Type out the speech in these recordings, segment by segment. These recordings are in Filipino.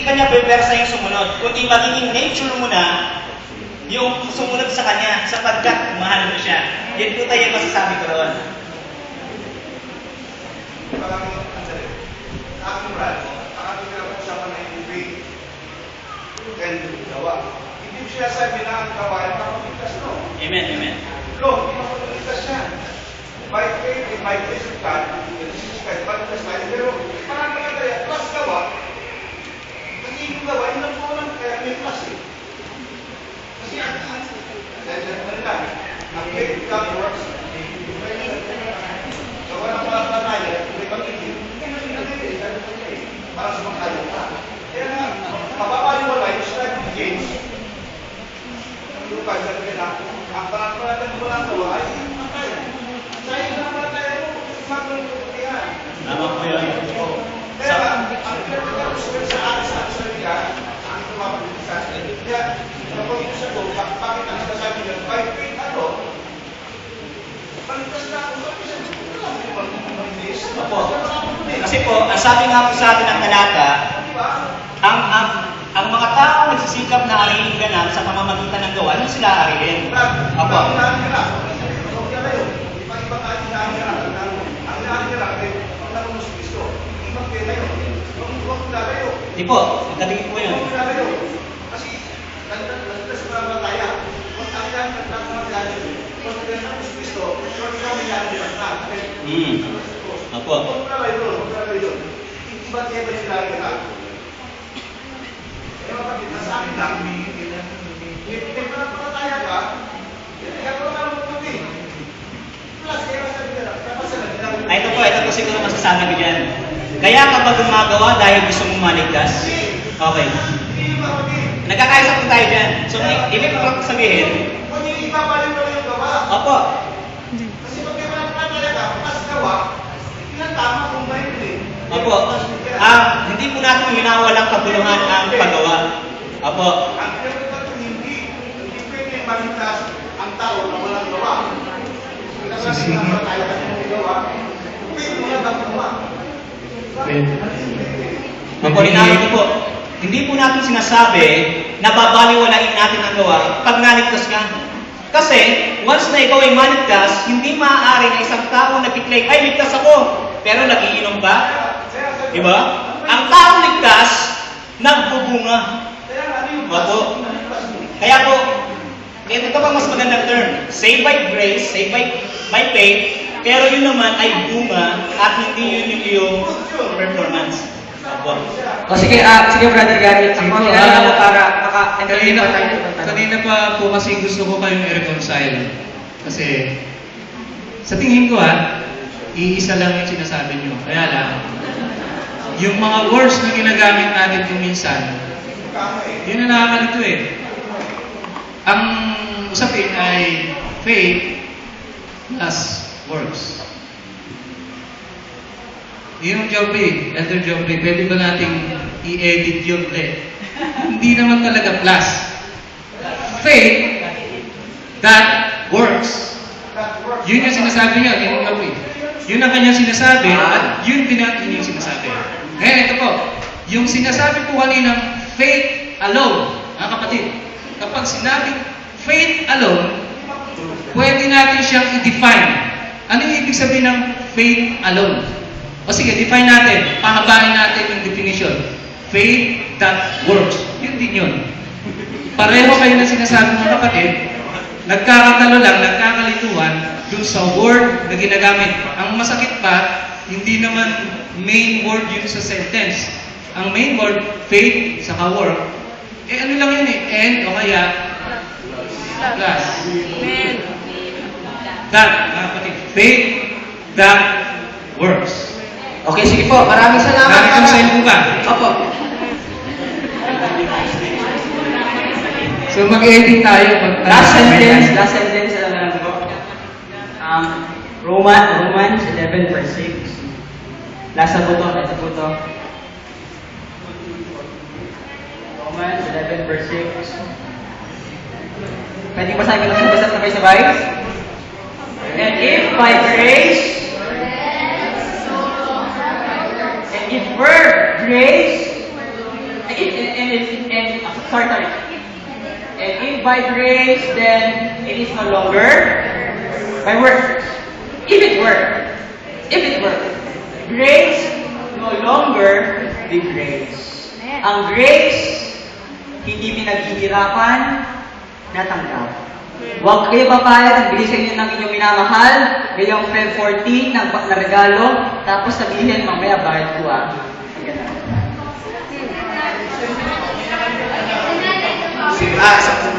ka niya bebersa yung sumunod, kundi magiging nature mo na yung sumunod sa kanya sapagkat mahal mo siya. Yan po tayo masasabi ko roon. Aking brad, aking pinag-usapan na yung faith and gawa. Hindi ko siya sabi na ang gawa ay makapagligtas, no? Amen, amen. No, hindi makapagligtas siya. By faith and by grace of God, Jesus Christ, pagligtas tayo. Pero parang kaya, plus gawa, nagiging gawa, yun lang po lang kaya may plus eh. Kasi ang faith God works, gawa ng mga tayo, may pag-ibig. Para sa mga tayo ka. Kaya nga, mapapaliwala yung strategy games. Yung pagsabi na, ang pangatulatan mo lang gawa ay ang tayo. Sa'yo na mga tayo mo, magpapagpapatihan. Tama po yun. Kaya nga, ang pinagpapagpapos sa akin sa salita, ang tumapagpapagpapos. Kaya, napag-ibig sa ko, bakit ang sasabi niya, by faith ano? Palitas na ako, bakit siya Opo. Kasi po, ang sabi nga po sa atin ng talata, ang mga tao nagsisikap na arihin ganap sa pamamagitan ng gawa, hindi sila arihin. Opo. Di po, magkatingin po yun. Kasi, nagtas na mataya. Kung ang yan, nagtas kung ang Kristo, kung ikaw may yan, Opo. Huwag na yun. Hindi ba tayo ba sila ka? Kaya kapag nasa akin lang, may panampalataya ka, kaya ko naman mabuti. Plus, kaya masabi ka lang, tapos na Ito po siguro masasabi ko dyan. Kaya kapag gumagawa dahil gusto mong maligtas, okay. Nagkakaisa po tayo dyan. So, ibig ko sabihin, kung hindi ibabalik mo yung gawa. opo. Kasi pag may panampalataya ka, mas gawa, tama kung ba yun eh. Opo. Hindi po natin minawalang kabuluhan ang paggawa. Opo. Ang pinagkakataon, hindi pwede maligtas ang tao na walang gawa. Kasi nga tayo kasi may gawa, pwede mo na gawa. Opo, linawin ko po. Hindi po natin sinasabi na babaliwalain natin ang gawa pag naligtas ka. Kasi, once na ikaw ay maligtas, hindi maaari na isang tao na declare, ay, ligtas ako, pero nagiinom ba? Diba? Ang taong ligtas, nagbubunga. Opo. Kaya po, ito pa mas magandang term, saved by grace, saved by faith, pero yun naman ay bunga at hindi yun yung iyong performance. Opo. O sige, Brother Gary, ako mo para maka-entertain pa tayo. Kanina pa po kasi gusto ko kayong i-reconcile. Kasi, sa tingin ko iisa lang yung sinasabi nyo. Kaya lang, yung mga words na ginagamit natin kung minsan, yun ang nakakalito eh. Ang usapin ay faith plus works. Yung Joby, Elder Joby, pwede ba nating i-edit yun ulit? Hindi naman talaga plus. Faith that works. Yun yung sinasabi niya, yung Joby. Yun ang kanyang sinasabi at yun din ang inyong sinasabi. Ngayon, ito po. Yung sinasabi po kaninang faith alone, mga kapatid, kapag sinabing faith alone, pwede natin siyang i-define. Ano yung ibig sabihin ng faith alone? O sige, define natin. Pahabain natin yung definition. Faith that works. Yun din yun. Pareho kayo na sinasabi mga kapatid, nagkakatalo lang, nagkakalituhan dun sa word na ginagamit. Ang masakit pa, hindi naman main word yun sa sentence. Ang main word, faith, saka work. Ano lang yun eh? And o kaya plus. That, mga kapatid. Faith that works. Okay, sige po. Maraming salamat. Reconcile po ba? Opo. So mag-edit tayo. Last sentence na lang po. Romans 11 verse 6. Lasa po to. Romans 11 verse 6. Pwede basahin ko lang basta sabay-sabay? And if by grace, and if we're grace, sorry. And if by grace, then it is no longer by works. If it were, grace no longer be grace. Ang grace, hindi pinaghihirapan, natanggap. Huwag kayo papayag ang bilisan niyo ng inyong minamahal, ngayong Feb 14, na regalo, tapos sabihin, mamaya bayad ko Ganun.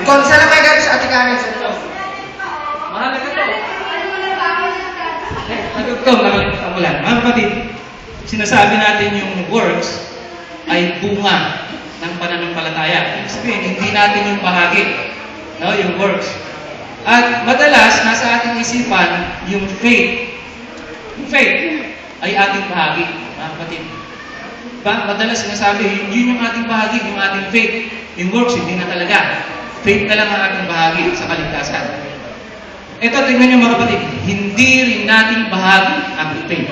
Konsa na may gabi sa Ate Karen sa ito. Mahalaga to. Nagugtong mo lang. Mga kapatid, sinasabi natin yung works ay bunga ng pananampalataya. Ibig sabihin, hindi natin yung bahagi. No, yung works. At madalas, nasa ating isipan, yung faith. Yung faith ay ating bahagi, mga kapatid. Madalas sinasabi, yun yung ating bahagi, yung ating faith. Yung works, hindi na talaga. Faith na lang ang ating bahagi sa kaligtasan. Ito, tingnan nyo mga kapatid, hindi rin nating bahagi ang faith.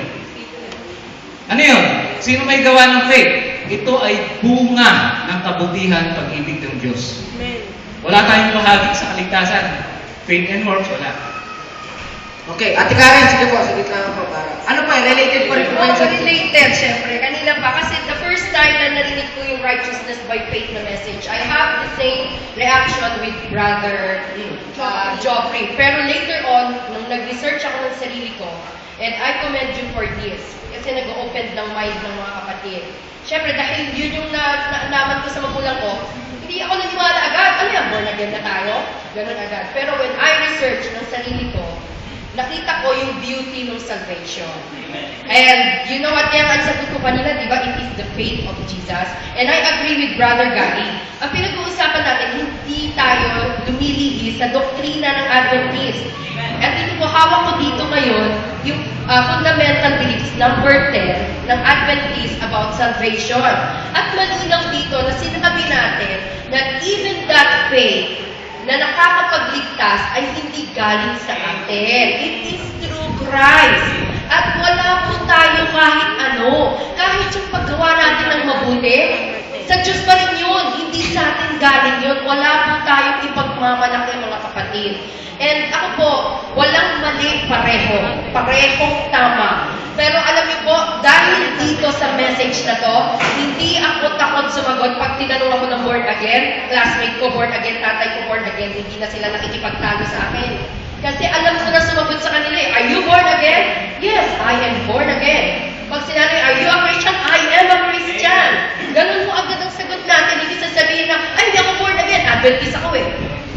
Ano yun? Sino may gawa ng faith? Ito ay bunga ng kabutihan pag-ibig ng Diyos. Wala tayong bahagi sa kaligtasan. Faith and works, wala. Okay, Ate Karen, sige po, sige lang po. Ano pa, related po rin po Oo, sa related, syempre. Kanina pa, kasi the first time na narinig ko yung righteousness by faith na message, I have the same reaction with Brother Joffrey. Pero later on, nung nag-research ako ng sarili ko, and I commend you for this, kasi nag-open ng mind ng mga kapatid. Syempre, dahil yun yung nalaman ko sa magulang ko, hindi ako naniwala agad. Ano yan, born again na tayo? Ganun agad. Pero when I research ng sarili ko, nakita ko yung beauty ng salvation. And you know what, kaya ang sagot ko kanina, di ba, it is the faith of Jesus. And I agree with Brother Gary. Ang pinag-uusapan natin, hindi tayo lumilihi sa doktrina ng Adventist. At ito po, hawak ko dito ngayon, yung fundamental beliefs, number 10, ng Adventist about salvation. At malinaw dito na sinabi natin na even that faith na nakakapagligtas ay hindi galing sa atin. It is through Christ. At wala po tayo kahit ano. Kahit yung paggawa natin ng mabuti, sa Diyos pa rin yun. Hindi sa atin galing yun. Wala po tayong ipagmamalaki, mga kapatid. And ako po, walang mali pareho. Parehong tama. Pero alam niyo po, dahil dito sa message na to, hindi ako takot sumagot pag tinanong ako ng born again, classmate ko born again, tatay ko born again, hindi na sila nakikipagtalo sa akin. Kasi alam ko na sumagot sa kanila are you born again? Yes, I am born again. Pag sinabi, are you a Christian? I am a Christian. Ganun mo agad ang sagot natin, hindi sasabihin na, ay, hindi ako born again, Adventist ako eh.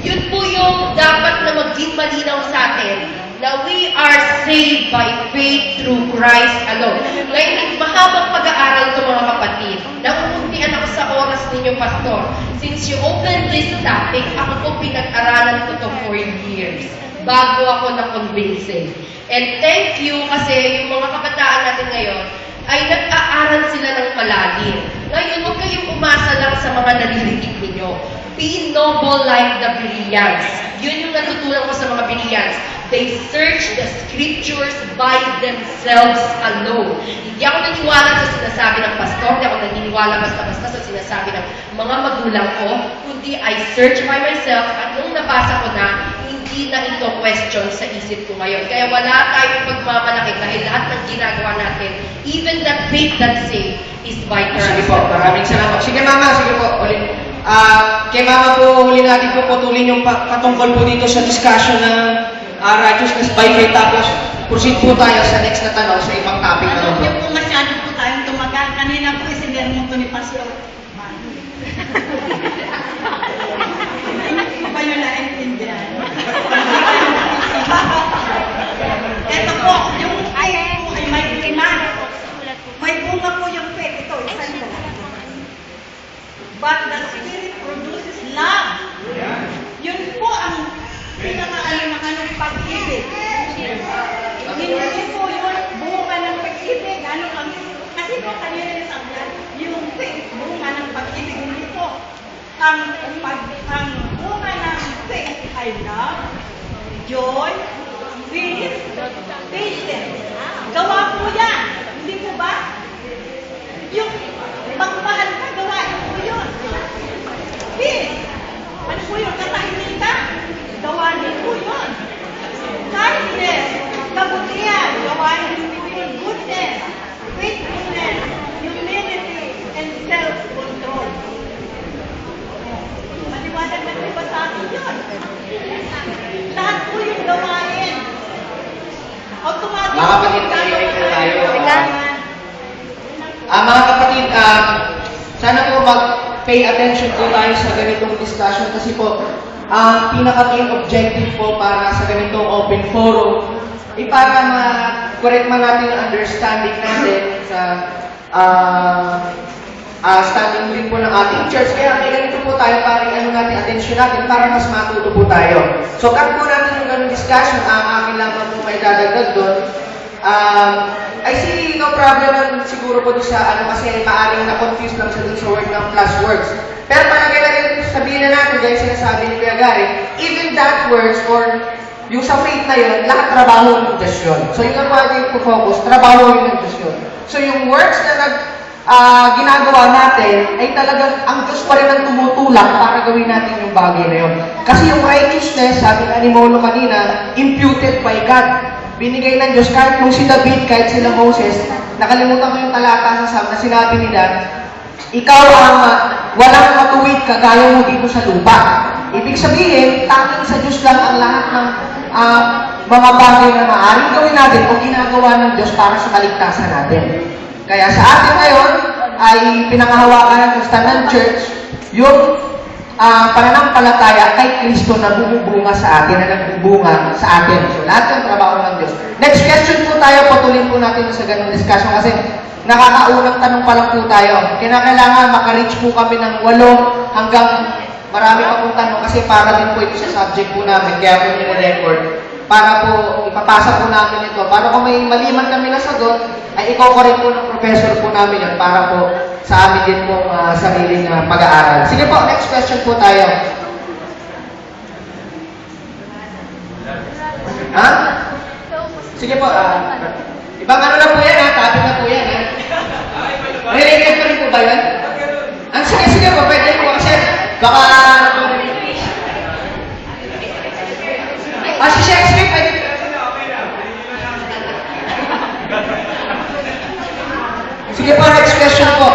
Yun po yung dapat na maging malinaw sa atin, na we are saved by faith through Christ alone. Ngayon, mahabang pag-aaral ito mga kapatid. Nauuntian ako sa oras ninyo, Pastor. Since you opened this topic, ako po pinag-aralan ko ito for years bago ako na-convincing. And thank you kasi yung mga kabataan natin ngayon ay nag-aaral sila ng malalim. Ngayon, huwag kayong umasa lang sa mga nalilitig ninyo. Be noble like the Bereans. Yun yung natutunan ko sa mga Bereans. They search the scriptures by themselves alone. Hindi ako naniniwala sa sinasabi ng pastor, hindi ako naniniwala basta-basta sa sinasabi ng mga magulang ko, kundi I search by myself at nung nabasa ko na, hindi na ito question sa isip ko ngayon. Kaya wala tayong pagmamalaki dahil lahat ng ginagawa natin, even that faith that saves, is by Christ. Sige po, maraming salamat. Sige mama, sige po. Ulit. Kay mama po, huli natin po putulin yung patungkol po dito sa discussion ng righteousness by faith. Tapos, proceed po tayo sa next na tanong sa ibang topic na Alam po. niyo po masyado po tayong tumagal. Kanina po isinermon to ni Pastor. Hindi pa yun naintindihan. Ito po, yung faith po ay may bunga. May bunga po yung faith. Ito, isa ito. But the Spirit produces love. Yun po ang pinaka-ano ng anong pag-ibig. Hindi po yun bunga ng pag-ibig. Kasi po kanina nasabi yung faith, bunga ng pag-ibig. Hindi po. Ang bunga ng faith ay love, joy, peace, patience. Gawa po yan. Hindi po ba? Yung pagmahal ka, gawain po yun. Peace. pay attention po tayo sa ganitong discussion kasi po, ang pinaka-main objective po para sa ganitong open forum ay para ma-correct man natin ang understanding natin sa standing din po ng ating church. Kaya may ganito po tayo para natin attention natin para mas matuto po tayo. So, cut po natin yung ganung discussion. Ang akin lamang po may dadagdag doon. I see no problem lang siguro po doon sa kasi maaaring na-confuse lang siya doon sa word ng plus words. Pero palagay na rin sabihin na natin dahil sinasabi ni Kuya Gary, even that words or yung sa faith na yun, lahat trabaho ng Diyos yun. So yun ang ating focus, trabaho yun ng Diyos yun. So yung words na ginagawa natin ay talagang ang Diyos pa rin ang tumutulak para gawin natin yung bagay na yun. Kasi yung righteousness, sabi ni Molo kanina, imputed by God. Binigay ng Diyos kahit nung si David, kahit sila Moses, nakalimutan ko yung talata sa Psalm na sinabi nila, ikaw ang walang matuwid kagaya mo dito sa lupa. Ibig sabihin, tanging sa Diyos lang ang lahat ng mga bagay na maaaring gawin natin o ginagawa ng Diyos para sa kaligtasan natin. Kaya sa atin ngayon ay pinangahawakan ng Standard Church yung pananampalataya kay Kristo na bumubunga sa atin, na nagbubunga sa atin. So lahat ng trabaho ng Diyos. Next question po tayo, patuloy po natin sa ganung discussion kasi nakakaunang tanong pa lang po tayo. Kailangan maka-reach po kami ng 8 hanggang marami pa pong tanong kasi para din po ito sa subject po namin, kaya po nire-record. Para po ipapasa po namin ito. Para kung may mali man kami nasagot, ay iko-correct po ng professor po namin yan para po sa amin din pong sariling pag-aaral. Sige po, next question po tayo. Ha? Sige po, ibang ano na po yan ha, topic na po yan ha. Related pa rin po ba yan? Sige po, pwede po kasi baka si Shakespeare, pwede. Sige po, next question po.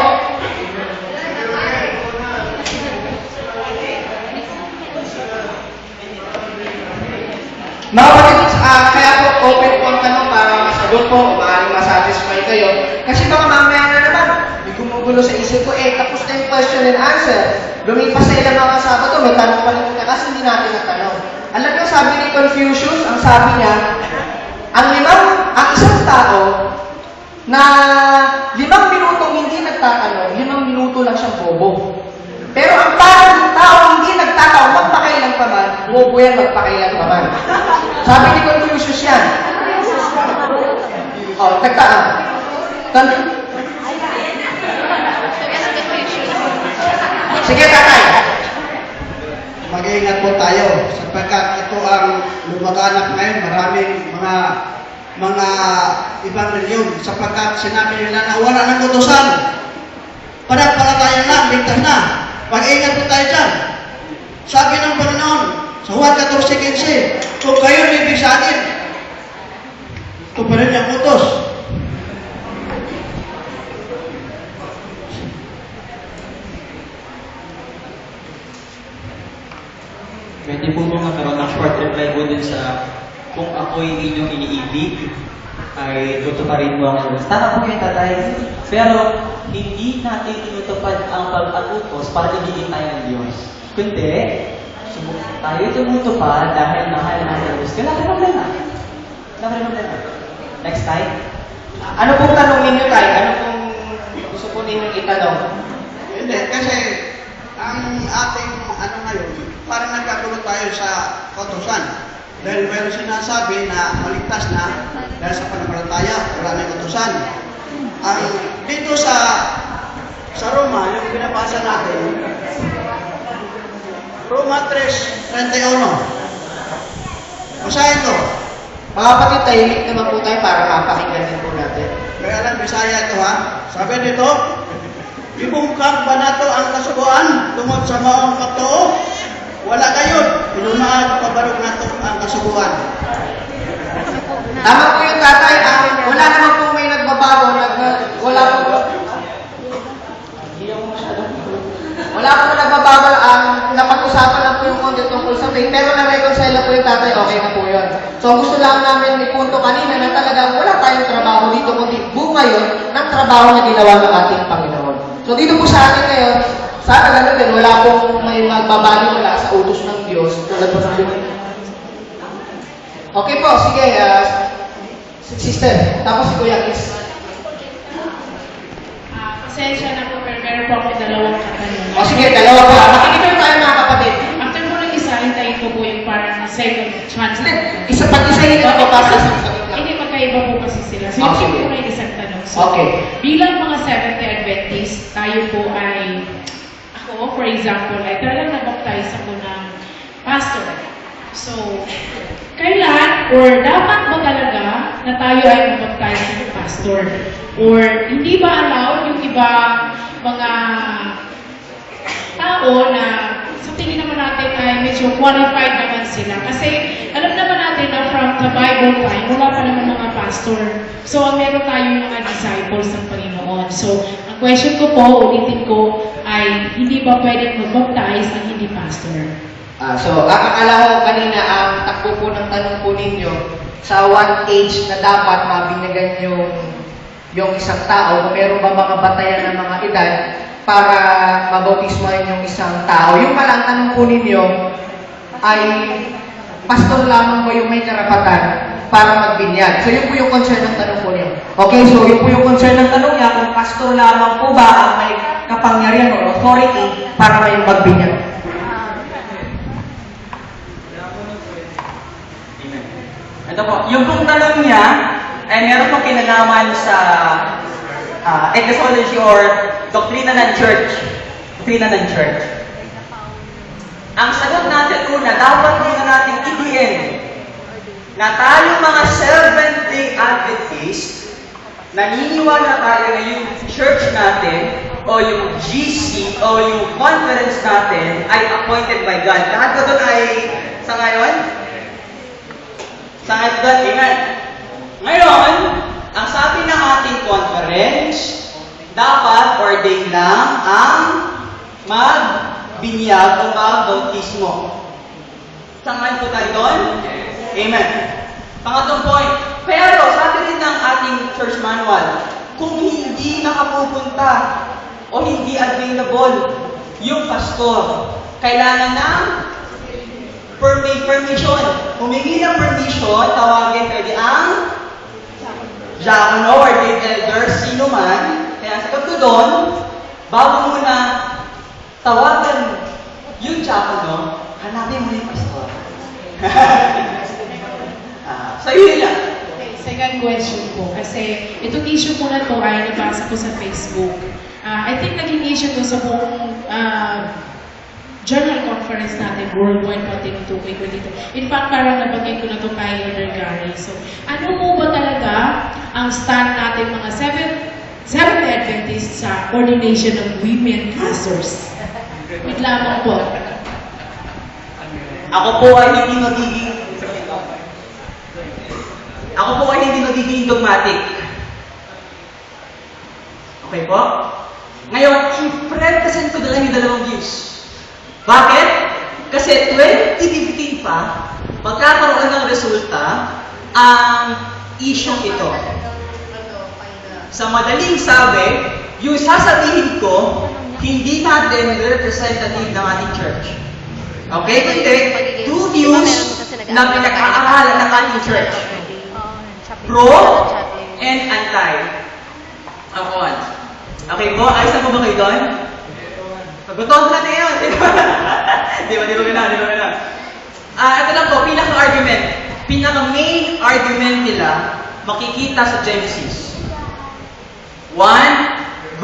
Mga kapatid, kaya po open po ang tanong para masagot po o maaaring masatisfy kayo. Kasi baka mamaya na naman, may gumugulo sa isip ko, tapos na yung question and answer. Lumipas sa ilang mga Sabado, may tanong pa rin kasi hindi natin natanong. Alam niyo, sabi ni Confucius, ang sabi niya, ang isang tao na 5 minutong hindi nagtatanong, 5 minuto lang siyang bobo. Pero ang tao hindi nagtatanong, magpakailan pa man, bobo yan, magpakailan pa man. Sabi ni Confucius yan. Nagtaan. Sige, tatay. Mag-iingat po tayo sapagkat ito ang lumaganap ngayon. Maraming mga ibang reliyon sapagkat sinabi nila na wala ng utusan. Pananampalataya lang, ligtas na. Mag-iingat po tayo dyan. Sabi ng Panginoon sa Juan 14:15, kung kayo ibig sa akin, ito pa rin yung utos. Pwede po ba magkaroon ng short reply po dun sa kung ako'y inyong iniibig, ay tutuparin mo ang rules. Tama po kayo, tatay. Pero, hindi natin tinutupad ang pag-atukos para ibigin tayo ng Diyos. Kundi, tayo tumutupad dahil mahal natin ang Diyos. Kaya natin problema. Next time. Ano pong tanong ninyo tayo? Ano pong gusto po ninyong itanong? Hindi, kasi ang ating ngayon, parang nagkagulo tayo sa kautusan. Dahil mayroon sinasabi na maligtas na dahil sa pananampalataya, wala na utusan. Ang dito sa Roma, yung binabasa natin, Roma 3:31. Basahin ko. Mga kapatid, tahimik naman po tayo para mapakinggan din po natin. Kaya lang, Bisaya ito ha. Sabi dito, ibungkag ba nato ang kasubuan tungod sa maong pagtuo? Wala kayo. Inunahan pabarog nato ang kasubuan. Tama po yung tatay. Wala naman po may nagbabago. Wala po. Wala po nagbabago. Napag-usapan lang po yung konti tungkol sa faith. Pero na-reconcile na po yung tatay. Okay na po yun. So gusto lang namin may punto kanina na talagang wala tayong trabaho dito. Kundi bunga yun ng trabaho na ginawa ng ating Panginoon. So dito po sa atin ngayon, sana ganun din, wala pong may magbabali wala sa utos ng Diyos. Tulad po ng Okay po, sige, sister. Tapos si Kuya Chris. Pasensya na po, pero meron po ako dalawang katanungan. O sige, dalawa po. Makikinig tayo mga kapatid. After po ng isa, hintayin ko po yung parang second chance. Pag-isahin ko para sa isang sagot lang. Hindi, magkaiba po kasi sila. So, Oh, hindi sige. po na yung isang tanong. So, Okay. bilang mga Seventh-day Adventist, tayo po ay, ako, for example, ay talagang nabaptize ako ng pastor. So, kailan or dapat ba talaga na tayo ay mabaptize ng pastor? Or hindi ba allowed yung iba mga tao na sa tingin naman natin ay medyo qualified naman sila? Kasi alam naman natin na from the Bible time, wala pa naman mga pastor. So, meron tayong mga disciples ng Panginoon. So, ang question ko po, ulitin ko, ay hindi ba pwedeng mag-baptize ang hindi pastor? So, akala ko kanina ang takbo po ng tanong po ninyo sa one age na dapat mabinyagan yung isang tao, kung meron ba mga batayan ng mga edad para mabautismahin yung isang tao. Yung palang tanong po ninyo ay pastor lamang ba yung may karapatan para magbinyag? So, yun po yung concern ng tanong po niyo. Okay, so yun po yung concern ng tanong niya, kung pastor lamang po ba ang may kapangyarihan o authority para may magbinyag? Ito po, yung pong tanong niya, ay meron pong kinalaman sa ecclesiology or doktrina ng church. Doktrina ng church. Ang sagot natin una, dapat muna natin idiin na tayo mga Seventh-day Adventist, naniniwala tayo na yung church natin o yung GC o yung conference natin ay appointed by God. Lahat ba doon ay sa ngayon? Sa God, amen. Ngayon, ang sabi ng ating conference, dapat ordain lang ang magbinyag o magbautismo. Sangayon po tayo doon? Amen. Pangatlong point, pero sabi rin ng ating church manual, kung hindi nakapupunta o hindi available yung pastor, kailangan ng permission. Humingi ng permission, tawagin pwede ang diacono or the elder, sino man. Kaya sagot ko doon, bago muna tawagan yung diacono, hanapin mo yung pastor. So yun lang. Okay, second question po. Kasi itong issue po na to ay nabasa ko sa Facebook. I think naging issue to sa buong journal conference natin, worldwide pa tinutukoy ko dito. In fact, parang nabanggit ko na ito kay Elder Gary. So, ano po ba talaga ang stand natin mga Seventh-day Adventists sa ordination ng women pastors? Wait lamang po. Ako po ay hindi magiging dogmatic. Okay po? Ngayon, i-present ko lang yung dalawang views. Bakit? Kasi 2015 pa, magkakaroon ng resulta ang issue ito. Sa madaling sabi, yung sasabihin ko, hindi natin representative ng ating church. Okay? Kundi, two views na pinag-aaralan ng ating church. Pro and anti. Okay po? Ayos na po ba kayo doon? Pagbuton natin yun. Di ba ganun. Ito lang po, pinaka-argument. Pinaka-main argument nila, makikita sa Genesis 1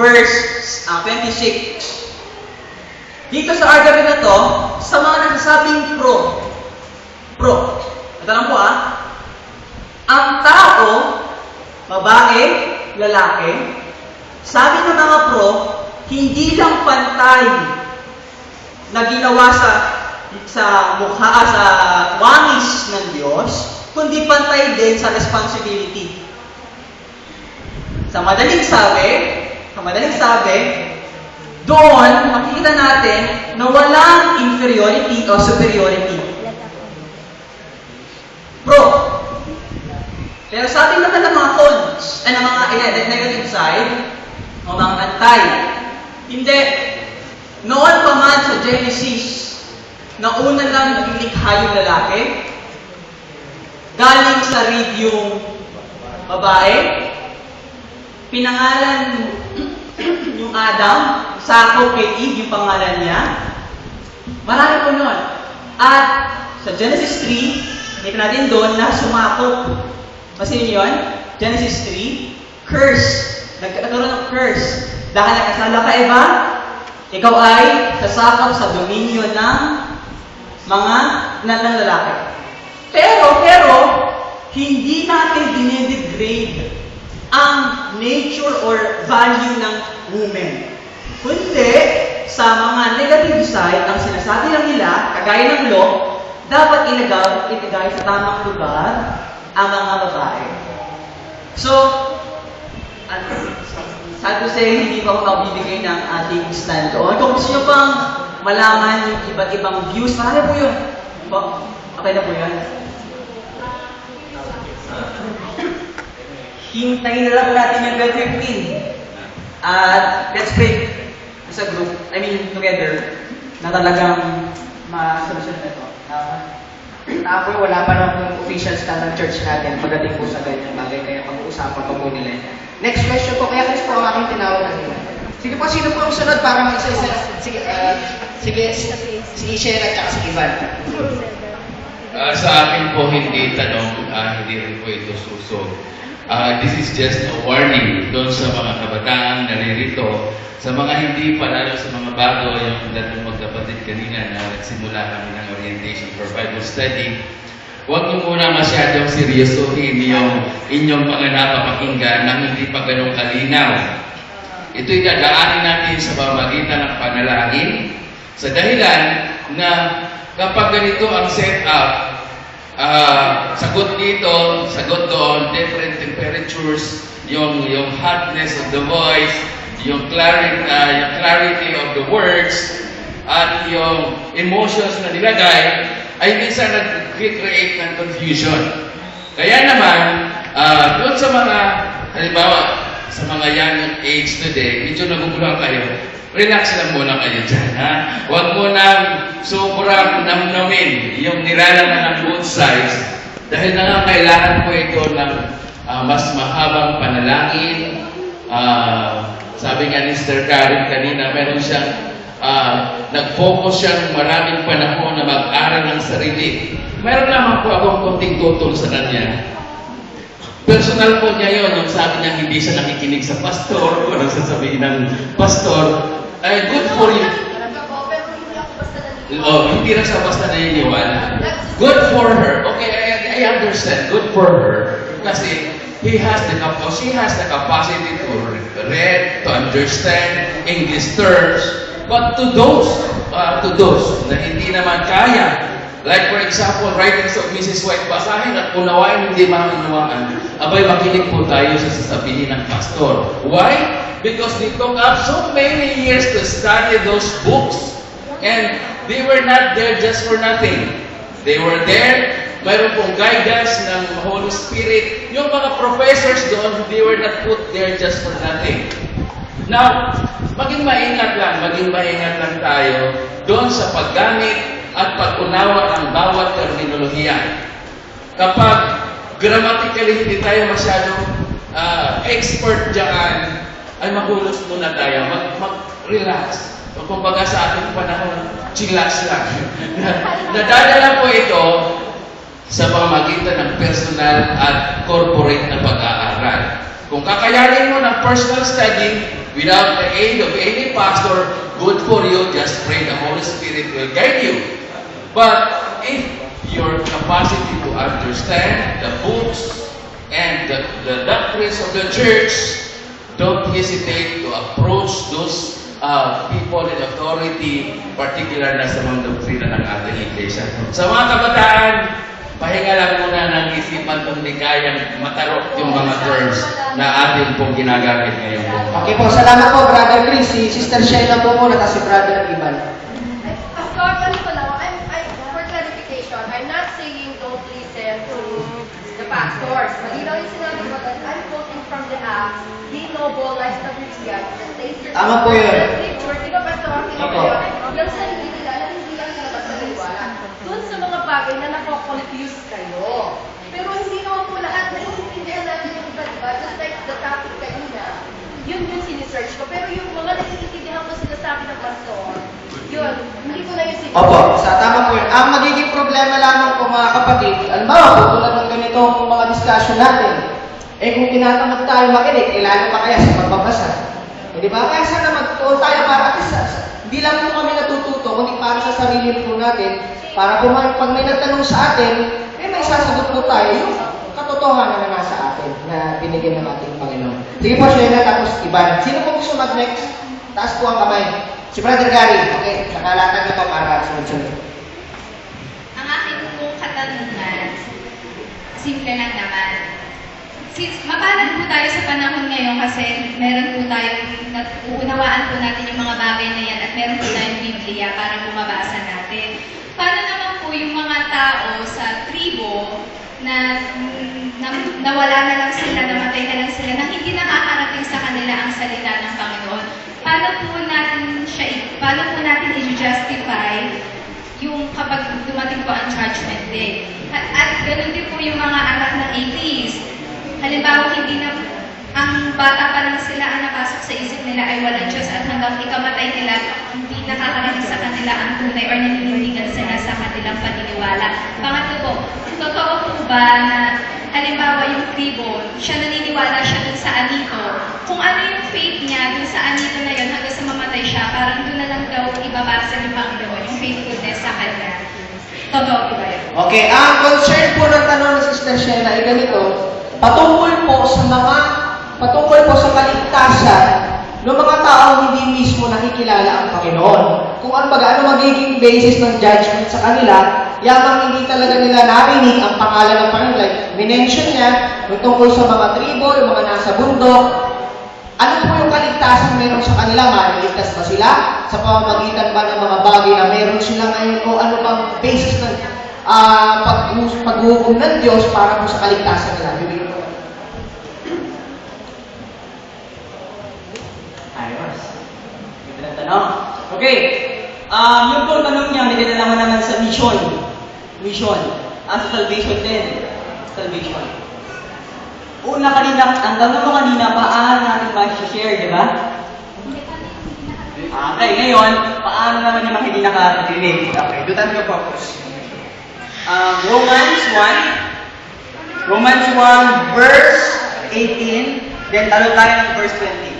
verse 26. Dito sa argument na to, sa mga nagsasabing pro. Ito lang po ang tao, babae, lalaki, sabi ng mga pro, hindi lang pantay na ginawa sa mukha, sa wangis ng Diyos, kundi pantay din sa responsibility. Sa madaling sabi, doon makikita natin na walang inferiority o superiority. Pro. Pero sabi naman ng mga cons, ng mga negative side, o mga anti, hindi. Noon pa man sa Genesis, na una lang naging likha yung lalaki, galing sa rib yung babae, pinangalan yung Adam, sakop kay Eve yung pangalan niya. Marami po nun. At sa Genesis 3, may natin doon na sumakop. Kasi yun, Genesis 3, curse. Nagkaroon ng curse. Dahil nakasala ka, Eva, ikaw ay sasakop sa dominio ng mga ng lalaki. Pero, hindi natin dinedegrade ang nature or value ng woman. Kundi, sa mga negative side, ang sinasabi lang nila, kagaya ng law, dapat ilagay sa tamang lugar ang mga babae. So, sad to say, hindi pa ako magbibigay ng ating stand doon. Kung gusto nyo pang malaman yung iba't ibang views, marami po yun. Okay na po yan. Hintayin na lang po natin yung 12:15. At let's pray as a group, together, na talagang ma-solusyon na ito. Tapos wala pa naman official stand ng church natin pagdating po sa ganyan bagay, kaya pag-uusapan pa po nila. Next question po, kaya Chris po ang aking tinawag kanina. Sige po, sino po ang sunod para mag-isa-isa? Sige, si Shera at saka si Ivan. Sa akin po hindi tanong, hindi rin po ito suso. This is just a warning doon sa mga kabataan na narito, sa mga hindi pa, lalo sa mga bago, yung dating magkapatid kanina na nagsimula kami ng orientation for Bible study. Huwag mo muna masyadong seryosohin yung inyong mga napapakinggan na hindi pa ganun kalinaw. Ito'y dadaanin natin sa pamamagitan ng panalangin sa dahilan na kapag ganito ang setup, sagot dito, sagot doon, different temperatures, yung hotness of the voice, yung clarity of the words, at yung emotions na nilagay, ay minsan nag-create ng confusion. Kaya naman, doon sa mga, halimbawa, sa mga young age today, medyo naguguluhan kayo, relax lang muna kayo dyan, ha? Huwag mo nang sobrang namnamin yung nilalaman ng both sides dahil nangangailangan po ito ng mas mahabang panalangin. Sabi nga ni Mr. Karen kanina, meron siyang nag-focus siyang maraming panahon na mag-aral ng sarili. Meron naman po akong konting tutol sa kanya. Personal po niya yun, yung sabi niya hindi siya nakikinig sa pastor, kung nagsasabihin ng pastor, ay good for you. Hindi na siya basta naniniwala. Good for her. Okay, I understand. Good for her. Kasi she has the capacity to read, to understand English terms. But to those na hindi naman kaya, like for example, writings of Mrs. White, basahin at unawain hindi maunawaan. Abay, makinig po tayo sa sasabihin ng pastor. Why? Because they took up so many years to study those books. And they were not there just for nothing. They were there, mayroon pong guidance ng Holy Spirit. Yung mga professors doon, they were not put there just for nothing. Now, maging maingat lang tayo doon sa paggamit at pag-unawa ng bawat terminolohiya. Kapag grammatically hindi tayo masyadong expert dyan, ay magulos muna tayo, mag-relax. Kumbaga sa ating panahon, chillax lang. Nadadala po ito sa pamamagitan ng personal at corporate na pag-aaral. Kung kakayanin mo ng personal study without the aid of any pastor, good for you, just pray the Holy Spirit will guide you. But if your capacity to understand the books and the doctrines of the church, don't hesitate to approach those people in authority, particular na sa mga doktrina ng ating iglesia. Sa mga kabataan, pahinga lang muna ng isipan kung di kayang matarok yung mga terms na atin pong ginagamit ngayon. Okay po, salamat po, Brother Chris. Si Sister Sheila po muna, kasi Brother Ivan. For clarification, I'm not saying don't listen to the pastors. Malinaw yung sinabi ko that I'm quoting from the Acts, the noble lives of Christian. Tama po yun. Di ba, Pastor? Opo. research ko. Pero yung mga naiintindihan ko sinasabi ng pastor, yun, hindi ko na yung siguro. Opo, tama po yun. Ang magiging problema lamang po mga kapatid, alambawa po tulad ng ganitong mga discussion natin, kung tinatamad tayo makinig, lalo pa kaya sa pagbabasa. Di ba? Kaya sana magtuon tayo para at hindi lang po kami natututo, kundi para sa sarili po natin, para po pag may nagtanong sa atin, may sasagot po tayo yung katotohanan na nasa atin, na binigyan ng ating Panginoon. Sige po, Shena, tapos Iban. Sino po gusto mag-next? Taas po ang kamay. Si Brother Gary. Okay, nakalatag na to para sunod-sunod. Ang aking pong katanungan, simple lang naman. Mapalad po tayo sa panahon ngayon kasi meron po tayong, uunawaan po natin yung mga bagay na yan at meron po tayong Biblia para bumabasa natin. Paano naman po yung mga tao sa tribo na nawala na lang sila, namatay na lang sila, na hindi nakakarating sa kanila ang salita ng Panginoon? Paano po natin i-justify yung kapag dumating po ang Judgment Day? At ganun din po yung mga anak ng atheist. Halimbawa, hindi na, ang bata pa lang sila ang napasok sa isip nila ay walang Diyos at hanggang ikamatay nila, hindi nakakarinig sa kanila ang tunay or naninindigan sila sa kanilang paniniwala. Pangatlo po, totoo po ba na halimbawa yung tribo, siya naniniwala siya dun sa anito, kung ano yung faith niya dun sa anito na yun hanggang sa mamatay siya, parang dun na lang daw ibabasa ng Panginoon, yung faithfulness sa kanya. Totoo po ba yun? Okay, ang concern po ng tanong ni Sister Shena ay ganito, patungkol po sa kaligtasan ng mga taong hindi mismo nakikilala ang Panginoon. Kung ano magiging basis ng judgment sa kanila, yamang hindi talaga nila narinig ang pangalan ng Panginoon. Like, minention niya, tungkol sa mga tribo, yung mga nasa bundok, ano po yung kaligtasan meron sa kanila? Maliligtas ba sila? Sa pamamagitan ba ng mga bagay na meron sila ngayon? O ano bang basis ng paghuhukom ng Diyos para po sa kaligtasan nila? Bibigyan ko. Ayos. Ito na tanong. Okay. Yung pong tanong niya, may kinalaman naman sa mission. Mission. Sa salvation din. Salvation. Una kanina, ang tanong mo kanina, paano natin ma-share, di ba? Okay, ngayon, paano naman yung mga hindi nakarinig? Okay, dutan ko focus. Romans 1, verse 18, then talo tayo ng verse 20.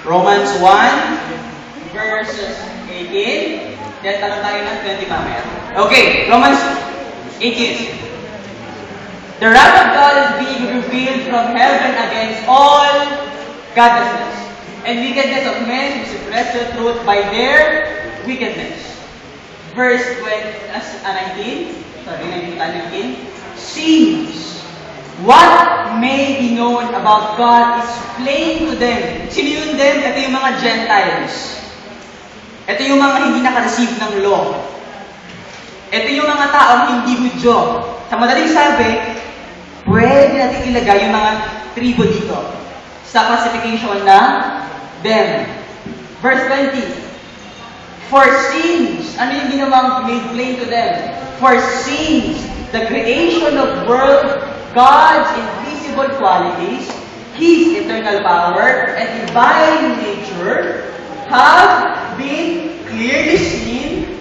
Romans 1, verses 18, then talo tayo ng 20 mamaya. Okay, Romans 18. The wrath of God is being revealed from heaven against all godlessness and wickedness of men who suppress the truth by their wickedness. Verse 19. Since what may be known about God is plain to them. Sino yun them? Ito yung mga Gentiles. Ito yung mga hindi naka-receive ng law. Ito yung mga taong hindi Hudyo. Sa madaling sabi, pwede natin ilagay yung mga tribo dito sa classification na them. Verse 20. For since, ano yung ginawang made plain to them? For since the creation of world, God's invisible qualities, His eternal power and divine nature have been clearly seen,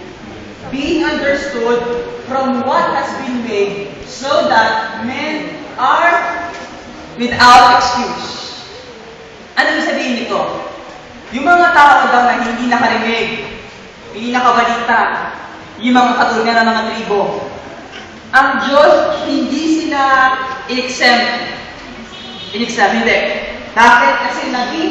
being understood from what has been made, so that men are without excuse. Ano yung sabihin nito? Yung mga tao daw na hindi nakarinig, hindi nakabalita, yung mga katulad ng mga tribo, ang Diyos hindi sila in-exempt. Hindi. Bakit? Kasi naging